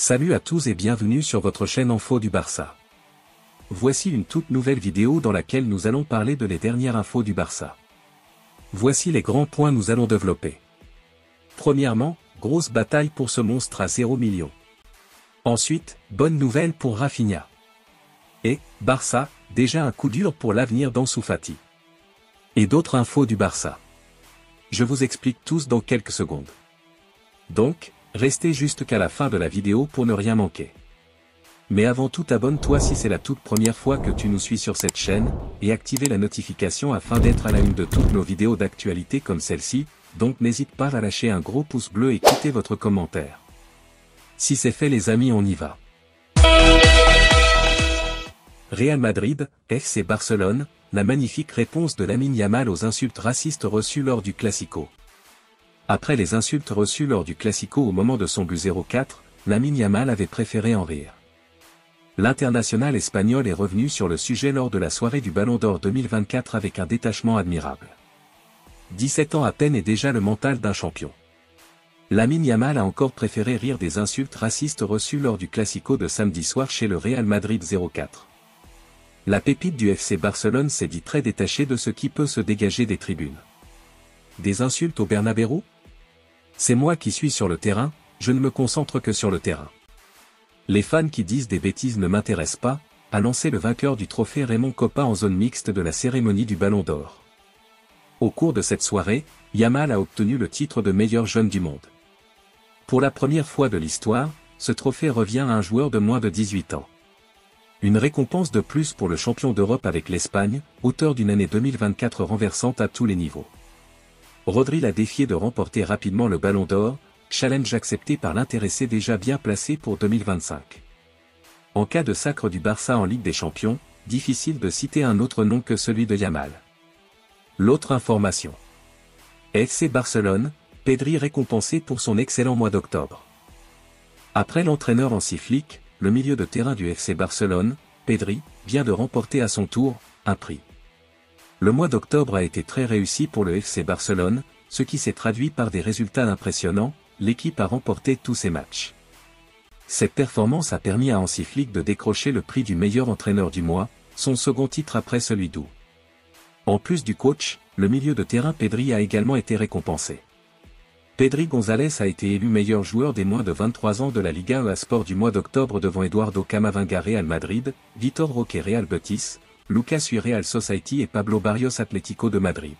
Salut à tous et bienvenue sur votre chaîne Info du Barça. Voici une toute nouvelle vidéo dans laquelle nous allons parler de les dernières infos du Barça. Voici les grands points nous allons développer. Premièrement, grosse bataille pour ce monstre à 0 millions. Ensuite, bonne nouvelle pour Rafinha. Et, Barça, déjà un coup dur pour l'avenir d'Ansu Fati. Et d'autres infos du Barça. Je vous explique tous dans quelques secondes. Donc, restez juste qu'à la fin de la vidéo pour ne rien manquer. Mais avant tout, abonne-toi si c'est la toute première fois que tu nous suis sur cette chaîne, et activez la notification afin d'être à la une de toutes nos vidéos d'actualité comme celle-ci, donc n'hésite pas à lâcher un gros pouce bleu et quitter votre commentaire. Si c'est fait les amis, on y va. Real Madrid, FC Barcelone, la magnifique réponse de Lamine Yamal aux insultes racistes reçues lors du Classico. Après les insultes reçues lors du Classico au moment de son but 0-4, Lamine Yamal avait préféré en rire. L'international espagnol est revenu sur le sujet lors de la soirée du Ballon d'Or 2024 avec un détachement admirable. 17 ans à peine et déjà le mental d'un champion. Lamine Yamal a encore préféré rire des insultes racistes reçues lors du Classico de samedi soir chez le Real Madrid 0-4. La pépite du FC Barcelone s'est dit très détachée de ce qui peut se dégager des tribunes. Des insultes au Bernabéu ? C'est moi qui suis sur le terrain, je ne me concentre que sur le terrain. Les fans qui disent des bêtises ne m'intéressent pas, a lancé le vainqueur du trophée Raymond Kopa en zone mixte de la cérémonie du Ballon d'Or. Au cours de cette soirée, Yamal a obtenu le titre de meilleur jeune du monde. Pour la première fois de l'histoire, ce trophée revient à un joueur de moins de 18 ans. Une récompense de plus pour le champion d'Europe avec l'Espagne, auteur d'une année 2024 renversante à tous les niveaux. Rodri l'a défié de remporter rapidement le Ballon d'Or, challenge accepté par l'intéressé déjà bien placé pour 2025. En cas de sacre du Barça en Ligue des Champions, difficile de citer un autre nom que celui de Yamal. L'autre information. FC Barcelone, Pedri récompensé pour son excellent mois d'octobre. Après l'entraîneur Hansi Flick, le milieu de terrain du FC Barcelone, Pedri, vient de remporter à son tour un prix. Le mois d'octobre a été très réussi pour le FC Barcelone, ce qui s'est traduit par des résultats impressionnants, l'équipe a remporté tous ses matchs. Cette performance a permis à Hansi Flick de décrocher le prix du meilleur entraîneur du mois, son second titre après celui d'Ou. En plus du coach, le milieu de terrain Pedri a également été récompensé. Pedri González a été élu meilleur joueur des moins de 23 ans de la Liga EA-Sport du mois d'octobre devant Eduardo Camavinga Real Madrid, Vitor Roque Real Betis, Lucas Huy Real Society et Pablo Barrios Atlético de Madrid.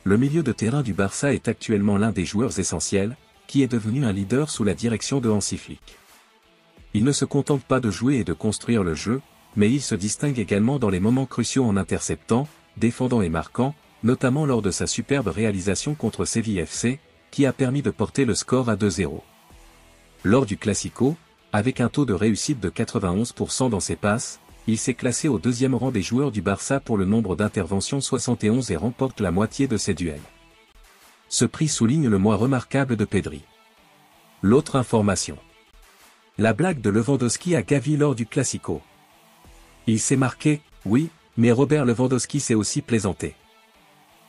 Le milieu de terrain du Barça est actuellement l'un des joueurs essentiels, qui est devenu un leader sous la direction de Hansi Flick. Il ne se contente pas de jouer et de construire le jeu, mais il se distingue également dans les moments cruciaux en interceptant, défendant et marquant, notamment lors de sa superbe réalisation contre Séville FC, qui a permis de porter le score à 2-0. Lors du Classico, avec un taux de réussite de 91% dans ses passes, il s'est classé au deuxième rang des joueurs du Barça pour le nombre d'interventions 71 et remporte la moitié de ses duels. Ce prix souligne le mois remarquable de Pedri. L'autre information. La blague de Lewandowski à Gavi lors du Classico. Il s'est marqué, oui, mais Robert Lewandowski s'est aussi plaisanté.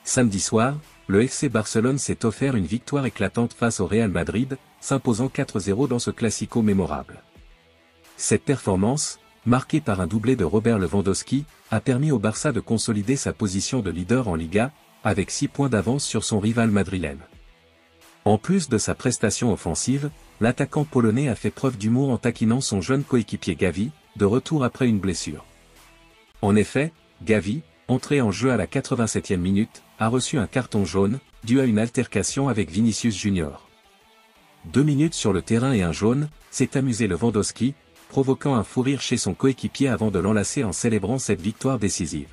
Samedi soir, le FC Barcelone s'est offert une victoire éclatante face au Real Madrid, s'imposant 4-0 dans ce Classico mémorable. Cette performance, marqué par un doublé de Robert Lewandowski, a permis au Barça de consolider sa position de leader en Liga, avec 6 points d'avance sur son rival madrilène. En plus de sa prestation offensive, l'attaquant polonais a fait preuve d'humour en taquinant son jeune coéquipier Gavi, de retour après une blessure. En effet, Gavi, entré en jeu à la 87e minute, a reçu un carton jaune, dû à une altercation avec Vinicius Junior. 2 minutes sur le terrain et un jaune, s'est amusé Lewandowski, provoquant un fou rire chez son coéquipier avant de l'enlacer en célébrant cette victoire décisive.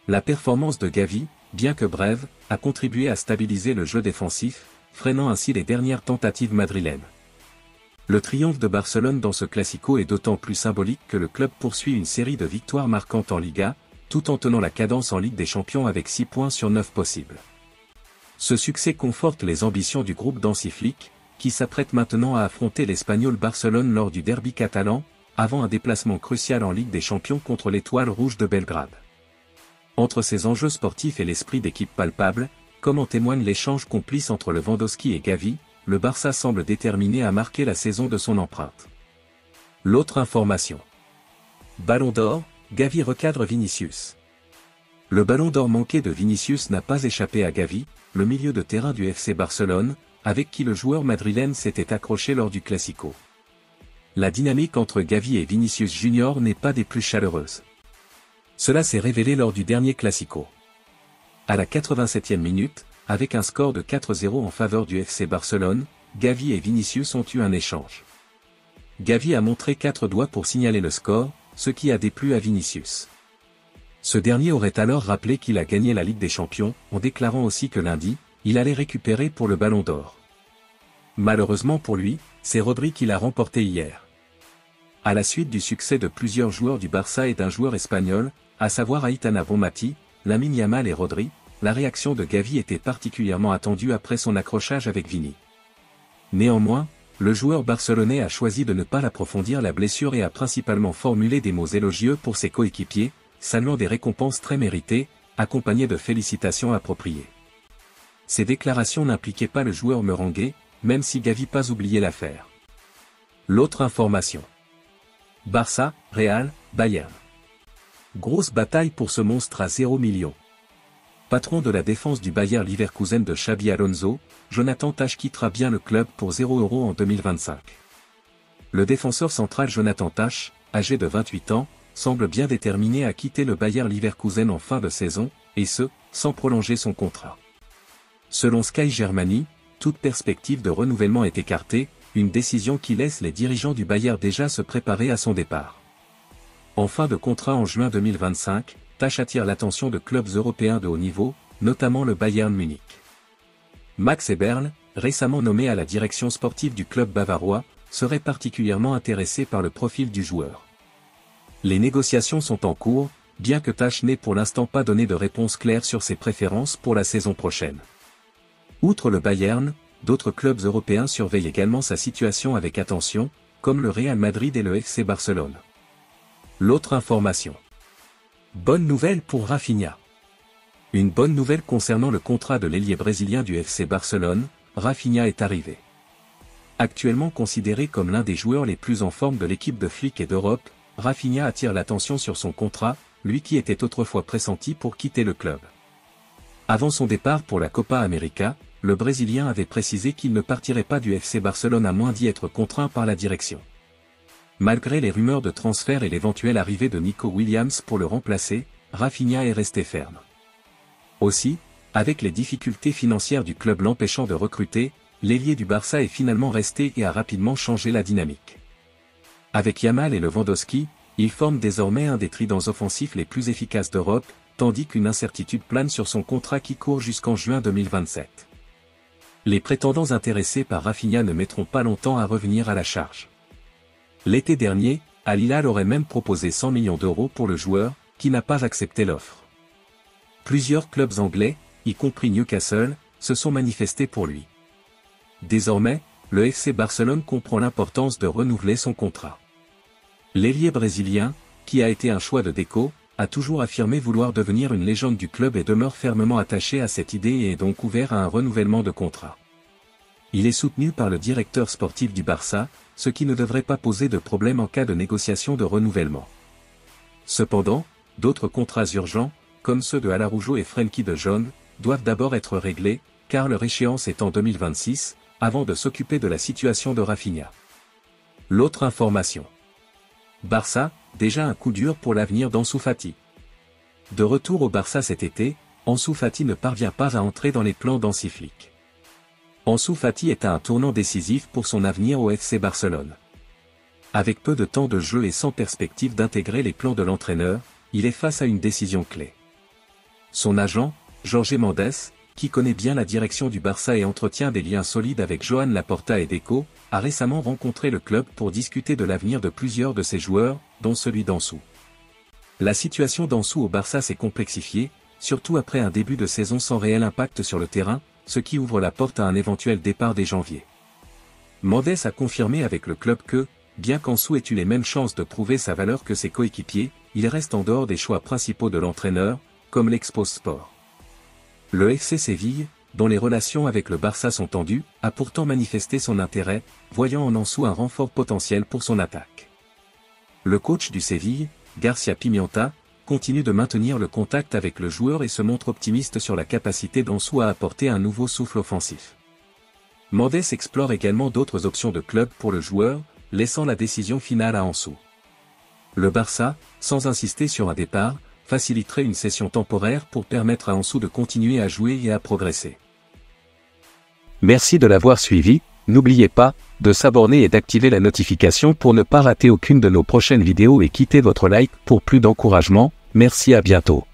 La performance de Gavi, bien que brève, a contribué à stabiliser le jeu défensif, freinant ainsi les dernières tentatives madrilènes. Le triomphe de Barcelone dans ce Classico est d'autant plus symbolique que le club poursuit une série de victoires marquantes en Liga, tout en tenant la cadence en Ligue des Champions avec 6 points sur 9 possibles. Ce succès conforte les ambitions du groupe d'Hansi Flick, qui s'apprête maintenant à affronter l'Espagnol Barcelone lors du derby catalan, avant un déplacement crucial en Ligue des Champions contre l'Étoile Rouge de Belgrade. Entre ces enjeux sportifs et l'esprit d'équipe palpable, comme en témoigne l'échange complice entre Lewandowski et Gavi, le Barça semble déterminé à marquer la saison de son empreinte. L'autre information. Ballon d'or, Gavi recadre Vinicius. Le ballon d'or manqué de Vinicius n'a pas échappé à Gavi, le milieu de terrain du FC Barcelone, avec qui le joueur madrilène s'était accroché lors du Classico. La dynamique entre Gavi et Vinicius Junior n'est pas des plus chaleureuses. Cela s'est révélé lors du dernier Classico. À la 87e minute, avec un score de 4-0 en faveur du FC Barcelone, Gavi et Vinicius ont eu un échange. Gavi a montré 4 doigts pour signaler le score, ce qui a déplu à Vinicius. Ce dernier aurait alors rappelé qu'il a gagné la Ligue des Champions, en déclarant aussi que lundi, il allait récupérer pour le Ballon d'Or. Malheureusement pour lui, c'est Rodri qui l'a remporté hier. À la suite du succès de plusieurs joueurs du Barça et d'un joueur espagnol, à savoir Aitana Bonmati, Lamine Yamal et Rodri, la réaction de Gavi était particulièrement attendue après son accrochage avec Vini. Néanmoins, le joueur barcelonais a choisi de ne pas l'approfondir la blessure et a principalement formulé des mots élogieux pour ses coéquipiers, saluant des récompenses très méritées, accompagnées de félicitations appropriées. Ces déclarations n'impliquaient pas le joueur merengue, même si Gavi pas oublié l'affaire. L'autre information. Barça, Real, Bayern. Grosse bataille pour ce monstre à 0 millions. Patron de la défense du Bayer Leverkusen de Xabi Alonso, Jonathan Tah quittera bien le club pour 0 € en 2025. Le défenseur central Jonathan Tah, âgé de 28 ans, semble bien déterminé à quitter le Bayer Leverkusen en fin de saison, et ce, sans prolonger son contrat. Selon Sky Germany, toute perspective de renouvellement est écartée, une décision qui laisse les dirigeants du Bayer déjà se préparer à son départ. En fin de contrat en juin 2025, Tah attire l'attention de clubs européens de haut niveau, notamment le Bayern Munich. Max Eberl, récemment nommé à la direction sportive du club bavarois, serait particulièrement intéressé par le profil du joueur. Les négociations sont en cours, bien que Tah n'ait pour l'instant pas donné de réponse claire sur ses préférences pour la saison prochaine. Outre le Bayern, d'autres clubs européens surveillent également sa situation avec attention, comme le Real Madrid et le FC Barcelone. L'autre information. Bonne nouvelle pour Rafinha. Une bonne nouvelle concernant le contrat de l'ailier brésilien du FC Barcelone, Rafinha est arrivé. Actuellement considéré comme l'un des joueurs les plus en forme de l'équipe de Flick et d'Europe, Rafinha attire l'attention sur son contrat, lui qui était autrefois pressenti pour quitter le club. Avant son départ pour la Copa América, le Brésilien avait précisé qu'il ne partirait pas du FC Barcelone à moins d'y être contraint par la direction. Malgré les rumeurs de transfert et l'éventuelle arrivée de Nico Williams pour le remplacer, Rafinha est resté ferme. Aussi, avec les difficultés financières du club l'empêchant de recruter, l'ailier du Barça est finalement resté et a rapidement changé la dynamique. Avec Yamal et Lewandowski, il forme désormais un des tridents offensifs les plus efficaces d'Europe, tandis qu'une incertitude plane sur son contrat qui court jusqu'en juin 2027. Les prétendants intéressés par Rafinha ne mettront pas longtemps à revenir à la charge. L'été dernier, Al Hilal aurait même proposé 100 millions d'euros pour le joueur, qui n'a pas accepté l'offre. Plusieurs clubs anglais, y compris Newcastle, se sont manifestés pour lui. Désormais, le FC Barcelone comprend l'importance de renouveler son contrat. L'ailier brésilien, qui a été un choix de Deco, a toujours affirmé vouloir devenir une légende du club et demeure fermement attaché à cette idée et est donc ouvert à un renouvellement de contrat. Il est soutenu par le directeur sportif du Barça, ce qui ne devrait pas poser de problème en cas de négociation de renouvellement. Cependant, d'autres contrats urgents, comme ceux de Araujo et Frenkie de Jong, doivent d'abord être réglés, car leur échéance est en 2026, avant de s'occuper de la situation de Rafinha. L'autre information. Barça, déjà un coup dur pour l'avenir d'Ansu Fati. De retour au Barça cet été, Ansu Fati ne parvient pas à entrer dans les plans d'Hansi Flick. Ansu Fati est à un tournant décisif pour son avenir au FC Barcelone. Avec peu de temps de jeu et sans perspective d'intégrer les plans de l'entraîneur, il est face à une décision clé. Son agent, Jorge Mendes, qui connaît bien la direction du Barça et entretient des liens solides avec Joan Laporta et Deco, a récemment rencontré le club pour discuter de l'avenir de plusieurs de ses joueurs, dont celui d'Ansu. La situation d'Ansu au Barça s'est complexifiée, surtout après un début de saison sans réel impact sur le terrain, ce qui ouvre la porte à un éventuel départ dès janvier. Mendes a confirmé avec le club que, bien qu'Ansu ait eu les mêmes chances de prouver sa valeur que ses coéquipiers, il reste en dehors des choix principaux de l'entraîneur, comme l'expose Sport. Le FC Séville, dont les relations avec le Barça sont tendues, a pourtant manifesté son intérêt, voyant en Ansu un renfort potentiel pour son attaque. Le coach du Séville, Garcia Pimienta, continue de maintenir le contact avec le joueur et se montre optimiste sur la capacité d'Ansu à apporter un nouveau souffle offensif. Mendes explore également d'autres options de club pour le joueur, laissant la décision finale à Ansu. Le Barça, sans insister sur un départ, faciliterait une cession temporaire pour permettre à Ansu de continuer à jouer et à progresser. Merci de l'avoir suivi, n'oubliez pas de s'abonner et d'activer la notification pour ne pas rater aucune de nos prochaines vidéos et quittez votre like pour plus d'encouragement. Merci, à bientôt.